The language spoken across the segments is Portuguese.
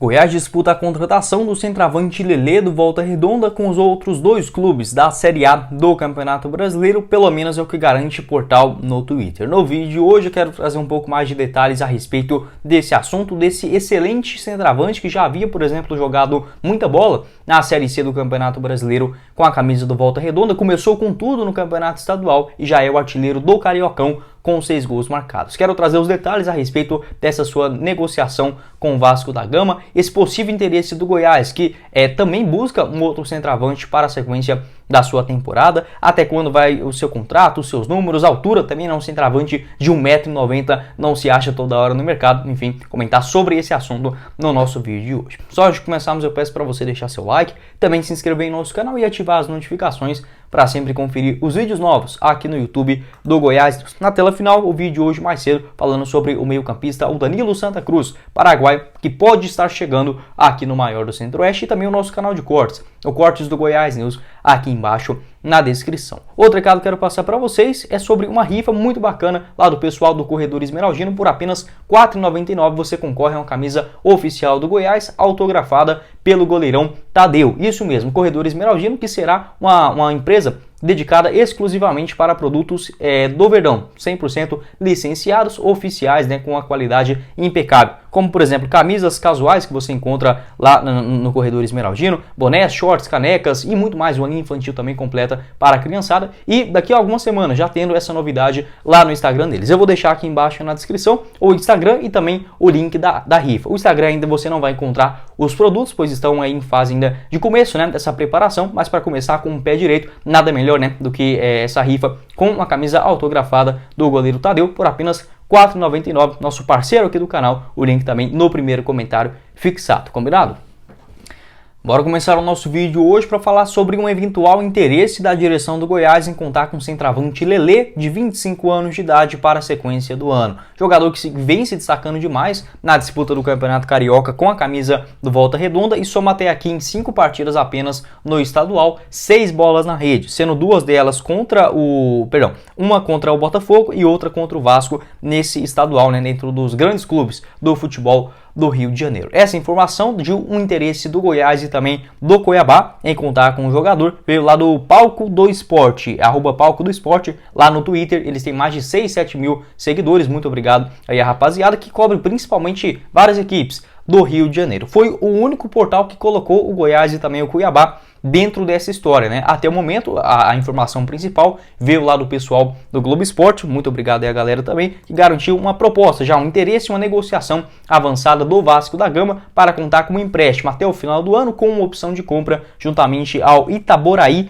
Goiás disputa a contratação do centroavante Lelê do Volta Redonda com os outros dois clubes da Série A do Campeonato Brasileiro, pelo menos é o que garante o portal no Twitter. No vídeo de hoje eu quero trazer um pouco mais de detalhes a respeito desse assunto, desse excelente centroavante que já havia, por exemplo, jogado muita bola na Série C do Campeonato Brasileiro com a camisa do Volta Redonda, começou com tudo no Campeonato Estadual e já é o artilheiro do Cariocão com 6 gols marcados. Quero trazer os detalhes a respeito dessa sua negociação com o Vasco da Gama, esse possível interesse do Goiás, que também busca um outro centroavante para a sequência da sua temporada, até quando vai o seu contrato, os seus números, a altura também, não, um centroavante de 1,90 m não se acha toda hora no mercado. Enfim, comentar sobre esse assunto no nosso vídeo de hoje. Só antes de começarmos, eu peço para você deixar seu like, também se inscrever em nosso canal e ativar as notificações para sempre conferir os vídeos novos aqui no YouTube do Goiás. Na tela final, o vídeo de hoje mais cedo, falando sobre o meio-campista, o Danilo Santa Cruz, paraguai, que pode estar chegando aqui no maior do Centro-Oeste, e também o nosso canal de cortes, o Cortes do Goiás News, aqui embaixo na descrição. Outro recado que quero passar para vocês é sobre uma rifa muito bacana lá do pessoal do Corredor Esmeraldino. Por apenas R$ 4,99 você concorre a uma camisa oficial do Goiás, autografada pelo goleirão Tadeu. Isso mesmo, Corredor Esmeraldino, que será uma empresa dedicada exclusivamente para produtos do Verdão, 100% licenciados, oficiais, com a qualidade impecável. Como, por exemplo, camisas casuais que você encontra lá no Corredor Esmeraldino, bonés, shorts, canecas e muito mais, uma linha infantil também completa para a criançada. E daqui a algumas semanas já tendo essa novidade lá no Instagram deles. Eu vou deixar aqui embaixo na descrição o Instagram e também o link da rifa. O Instagram ainda você não vai encontrar os produtos, pois estão aí em fase ainda de começo, dessa preparação, mas para começar com o pé direito, nada melhor do que essa rifa com uma camisa autografada do goleiro Tadeu por apenas R$ 4,99, nosso parceiro aqui do canal, o link também no primeiro comentário fixado, combinado? Bora começar o nosso vídeo hoje para falar sobre um eventual interesse da direção do Goiás em contar com o centroavante Lelê, de 25 anos de idade, para a sequência do ano. Jogador que vem se destacando demais na disputa do Campeonato Carioca com a camisa do Volta Redonda e soma até aqui em 5 partidas apenas no estadual, 6 bolas na rede, sendo 2 delas uma contra o Botafogo e outra contra o Vasco nesse estadual, dentro dos grandes clubes do futebol do Rio de Janeiro. Essa informação de um interesse do Goiás e também do Cuiabá em contar com o jogador veio lá do Palco do Esporte, @Palco do Esporte, lá no Twitter. Eles têm mais de 6, 7 mil seguidores. Muito obrigado aí a rapaziada que cobre principalmente várias equipes do Rio de Janeiro. Foi o único portal que colocou o Goiás e também o Cuiabá dentro dessa história, Até o momento, a informação principal veio lá do pessoal do Globo Esporte, muito obrigado aí a galera também, que garantiu uma proposta, já um interesse, uma negociação avançada do Vasco da Gama para contar com um empréstimo até o final do ano com uma opção de compra juntamente ao Itaboraí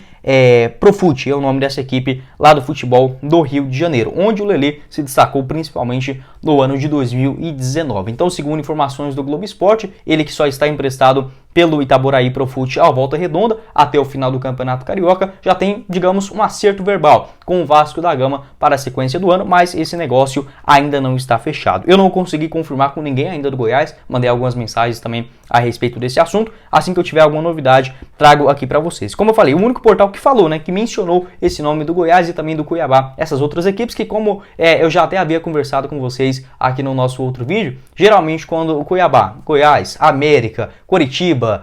Profute, é o nome dessa equipe lá do futebol do Rio de Janeiro, onde o Lelê se destacou principalmente no ano de 2019. Então, segundo informações do Globo Esporte, ele que só está emprestado pelo Itaboraí Profute ao Volta Redonda até o final do Campeonato Carioca, já tem, digamos, um acerto verbal com o Vasco da Gama para a sequência do ano, mas esse negócio ainda não está fechado. Eu não consegui confirmar com ninguém ainda do Goiás, mandei algumas mensagens também a respeito desse assunto. Assim que eu tiver alguma novidade, trago aqui para vocês. Como eu falei, o único portal que falou, que mencionou esse nome do Goiás e também do Cuiabá, essas outras equipes que, como eu já até havia conversado com vocês aqui no nosso outro vídeo, geralmente quando o Cuiabá, Goiás, América, Coritiba,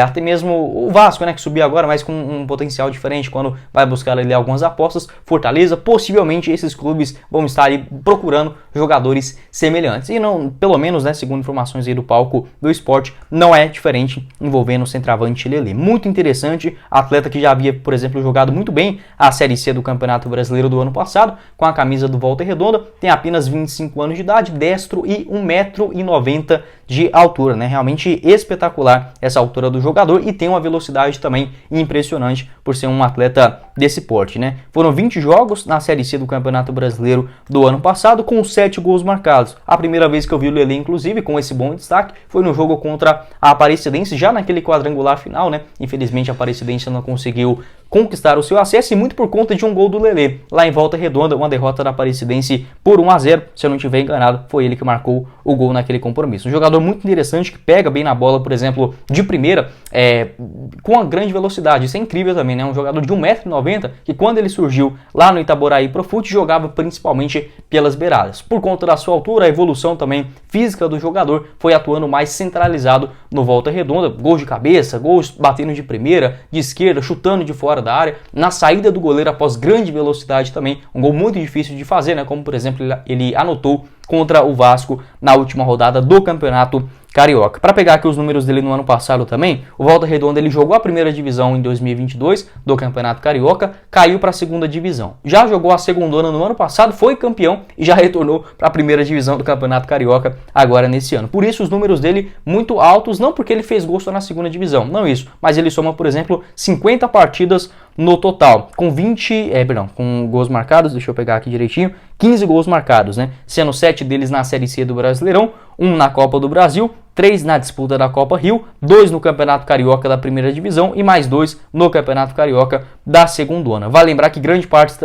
até mesmo o Vasco, que subiu agora, mas com um potencial diferente, quando vai buscar ali algumas apostas, Fortaleza, possivelmente esses clubes vão estar ali procurando jogadores semelhantes. E não, pelo menos, segundo informações aí do Palco do Esporte, não é diferente envolvendo o centroavante Lelê. Muito interessante, atleta que já havia, por exemplo, jogado muito bem a Série C do Campeonato Brasileiro do ano passado, com a camisa do Volta Redonda, tem apenas 25 anos de idade, destro e 1,90 m de altura, Realmente espetacular essa altura do jogador e tem uma velocidade também impressionante por ser um atleta desse porte, Foram 20 jogos na Série C do Campeonato Brasileiro do ano passado com 7 gols marcados. A primeira vez que eu vi o Lelê, inclusive, com esse bom destaque, foi no jogo contra a Aparecidense, já naquele quadrangular final, Infelizmente a Aparecidense não conseguiu conquistar o seu acesso e muito por conta de um gol do Lelê, lá em Volta Redonda, uma derrota da Aparecidense por 1-0, se eu não estiver enganado, foi ele que marcou o gol naquele compromisso. Um jogador muito interessante, que pega bem na bola, por exemplo, de primeira, com uma grande velocidade, isso é incrível também, né? Um jogador de 1,90 m, que quando ele surgiu lá no Itaboraí Profute, jogava principalmente pelas beiradas. Por conta da sua altura, a evolução também física do jogador, foi atuando mais centralizado no Volta Redonda, gols de cabeça, gols batendo de primeira, de esquerda, chutando de fora da área, na saída do goleiro após grande velocidade também, um gol muito difícil de fazer, né? Como por exemplo ele anotou contra o Vasco na última rodada do Campeonato Carioca. Para pegar aqui os números dele no ano passado também, o Volta Redonda ele jogou a primeira divisão em 2022 do Campeonato Carioca, caiu para a segunda divisão. Já jogou a segundona no ano passado, foi campeão e já retornou para a primeira divisão do Campeonato Carioca agora nesse ano. Por isso os números dele muito altos, não porque ele fez gol só na segunda divisão, não isso, mas ele soma, por exemplo, 50 partidas no total, com com gols marcados, deixa eu pegar aqui direitinho, 15 gols marcados, né? Sendo 7 deles na Série C do Brasileirão, 1 na Copa do Brasil, 3 na disputa da Copa Rio, 2 no Campeonato Carioca da primeira divisão e mais 2 no Campeonato Carioca da segundona. Vale lembrar que grande parte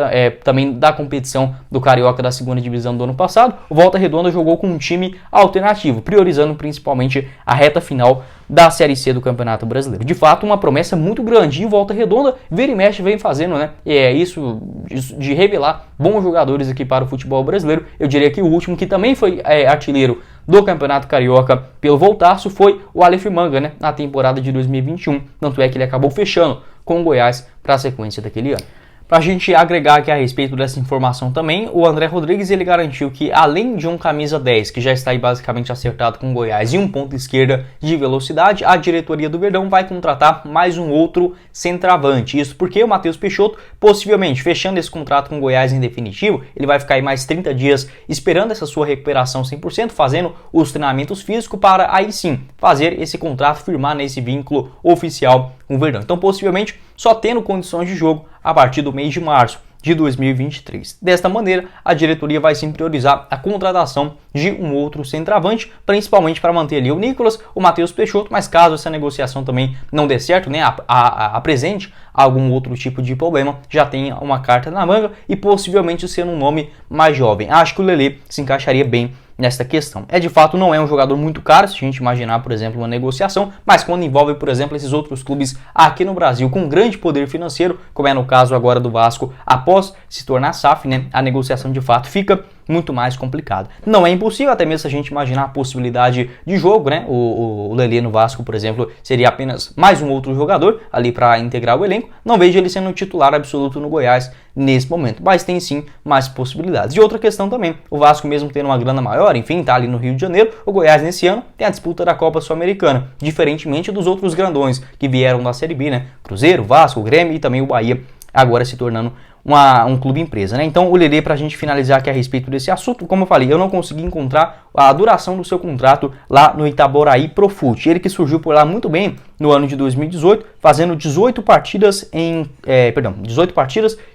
também da competição do Carioca da segunda divisão do ano passado, o Volta Redonda jogou com um time alternativo, priorizando principalmente a reta final da Série C do Campeonato Brasileiro. De fato, uma promessa muito grande, e o Volta Redonda, vira e mexe, vem fazendo, né? E é isso de revelar bons jogadores aqui para o futebol brasileiro. Eu diria que o último, que também foi artilheiro do Campeonato Carioca pelo Voltaço, foi o Aleph Manga, né? Na temporada de 2021. Tanto é que ele acabou fechando com o Goiás para a sequência daquele ano. Para a gente agregar aqui a respeito dessa informação também, o André Rodrigues ele garantiu que, além de um camisa 10, que já está aí basicamente acertado com o Goiás, e um ponto esquerda de velocidade, a diretoria do Verdão vai contratar mais um outro centroavante. Isso porque o Matheus Peixoto, possivelmente fechando esse contrato com o Goiás em definitivo, ele vai ficar aí mais 30 dias esperando essa sua recuperação 100%, fazendo os treinamentos físicos para aí sim fazer esse contrato, firmar nesse vínculo oficial com o Verdão. Então, possivelmente, só tendo condições de jogo a partir do mês de março de 2023. Desta maneira, a diretoria vai sim priorizar a contratação de um outro centroavante, principalmente para manter ali o Nicolas, o Matheus Peixoto, mas caso essa negociação também não dê certo, né, apresente algum outro tipo de problema, já tem uma carta na manga e possivelmente sendo um nome mais jovem. Acho que o Lelê se encaixaria bem nesta questão. De fato, não é um jogador muito caro, se a gente imaginar, por exemplo, uma negociação, mas quando envolve, por exemplo, esses outros clubes aqui no Brasil com grande poder financeiro, como é no caso agora do Vasco, após se tornar SAF, né, a negociação de fato fica muito mais complicado. Não é impossível, até mesmo se a gente imaginar a possibilidade de jogo, né? O Lelê no Vasco, por exemplo, seria apenas mais um outro jogador ali para integrar o elenco. Não vejo ele sendo titular absoluto no Goiás nesse momento, mas tem sim mais possibilidades. E outra questão também, o Vasco mesmo tendo uma grana maior, enfim, tá ali no Rio de Janeiro, o Goiás nesse ano tem a disputa da Copa Sul-Americana, diferentemente dos outros grandões que vieram da Série B, né? Cruzeiro, Vasco, Grêmio e também o Bahia, agora se tornando um clube empresa, né? Então o Lelê, para a gente finalizar aqui a respeito desse assunto, como eu falei, eu não consegui encontrar a duração do seu contrato lá no Itaboraí Profute. Ele que surgiu por lá muito bem no ano de 2018, fazendo 18 partidas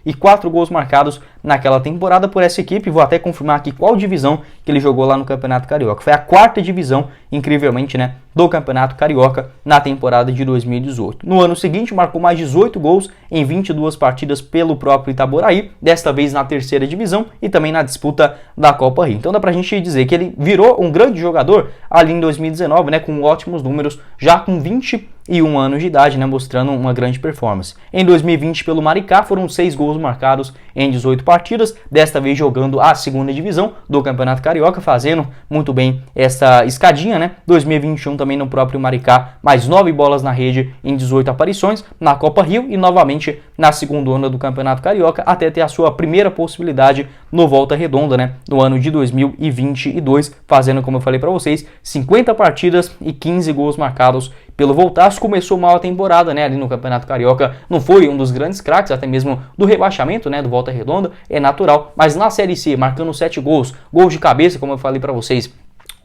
e 4 gols marcados naquela temporada por essa equipe. Vou até confirmar aqui qual divisão que ele jogou lá no Campeonato Carioca. Foi a 4ª divisão, incrivelmente, né, do Campeonato Carioca na temporada de 2018. No ano seguinte, marcou mais 18 gols em 22 partidas pelo próprio Itaboraí, desta vez na 3ª divisão e também na disputa da Copa Rio. Então dá pra gente dizer que ele virou um grande jogador ali em 2019, né, com ótimos números, já com 21 anos de idade, né, mostrando uma grande performance. Em 2020, pelo Maricá, foram 6 gols marcados em 18 partidas, desta vez jogando a 2ª divisão do Campeonato Carioca, fazendo muito bem essa escadinha, né? 2021 também no próprio Maricá, mais 9 bolas na rede em 18 aparições na Copa Rio e novamente na 2ª do Campeonato Carioca, até ter a sua primeira possibilidade no Volta Redonda, né, no ano de 2022, fazendo, como eu falei para vocês, 50 partidas e 15 gols marcados pelo Voltaço. Começou mal a temporada, né, ali no Campeonato Carioca, não foi um dos grandes craques, até mesmo do rebaixamento, né, do Volta Redonda, é natural, mas na Série C, marcando 7 gols de cabeça, como eu falei para vocês,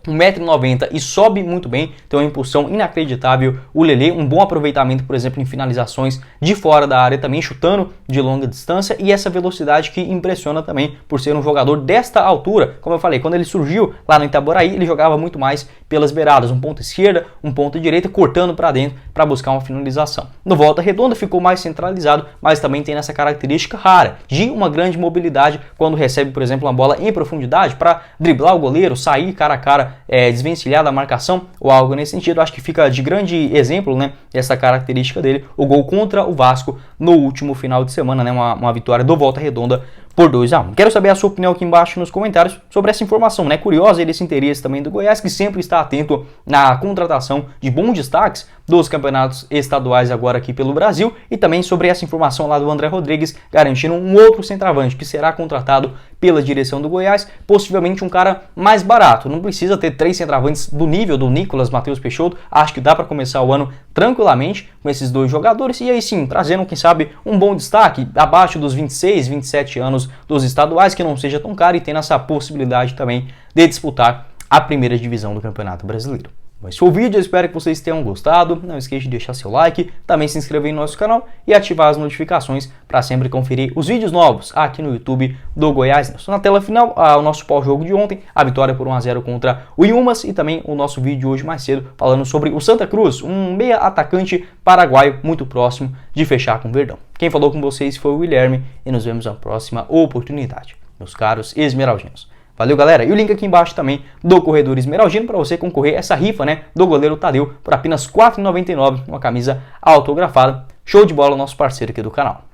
1,90 m e sobe muito bem, tem uma impulsão inacreditável. O Lelê, um bom aproveitamento, por exemplo, em finalizações de fora da área também, chutando de longa distância, e essa velocidade que impressiona também por ser um jogador desta altura. Como eu falei, quando ele surgiu lá no Itaboraí, ele jogava muito mais pelas beiradas, um ponto esquerda, um ponto direita, cortando para dentro para buscar uma finalização. No Volta Redonda ficou mais centralizado, mas também tem essa característica rara de uma grande mobilidade quando recebe, por exemplo, uma bola em profundidade para driblar o goleiro, sair cara a cara, desvencilhar da marcação ou algo nesse sentido. Acho que fica de grande exemplo, né, essa característica dele, o gol contra o Vasco no último final de semana, né, uma vitória do Volta Redonda por 2-1. Quero saber a sua opinião aqui embaixo nos comentários sobre essa informação, né? Curiosa esse interesse também do Goiás, que sempre está atento na contratação de bons destaques dos campeonatos estaduais agora aqui pelo Brasil, e também sobre essa informação lá do André Rodrigues garantindo um outro centroavante que será contratado pela direção do Goiás, possivelmente um cara mais barato. Não precisa ter 3 centroavantes do nível do Nicolas Matheus Peixoto. Acho que dá para começar o ano tranquilamente com esses 2 jogadores, e aí sim, trazendo, quem sabe, um bom destaque abaixo dos 26, 27 anos dos estaduais, que não seja tão caro e tendo essa possibilidade também de disputar a primeira divisão do Campeonato Brasileiro. Esse foi o vídeo, eu espero que vocês tenham gostado. Não esqueça de deixar seu like, também se inscrever no nosso canal e ativar as notificações para sempre conferir os vídeos novos aqui no YouTube do Goiás News. Na tela final, o nosso pós-jogo de ontem, a vitória por 1-0 contra o Yumas, e também o nosso vídeo hoje mais cedo falando sobre o Santa Cruz, um meia atacante paraguaio muito próximo de fechar com o Verdão. Quem falou com vocês foi o Guilherme e nos vemos na próxima oportunidade, meus caros esmeraldinos. Valeu, galera. E o link aqui embaixo também do Corredor Esmeraldino para você concorrer a essa rifa, né, do goleiro Tadeu por apenas R$ 4,99, uma camisa autografada. Show de bola, nosso parceiro aqui do canal.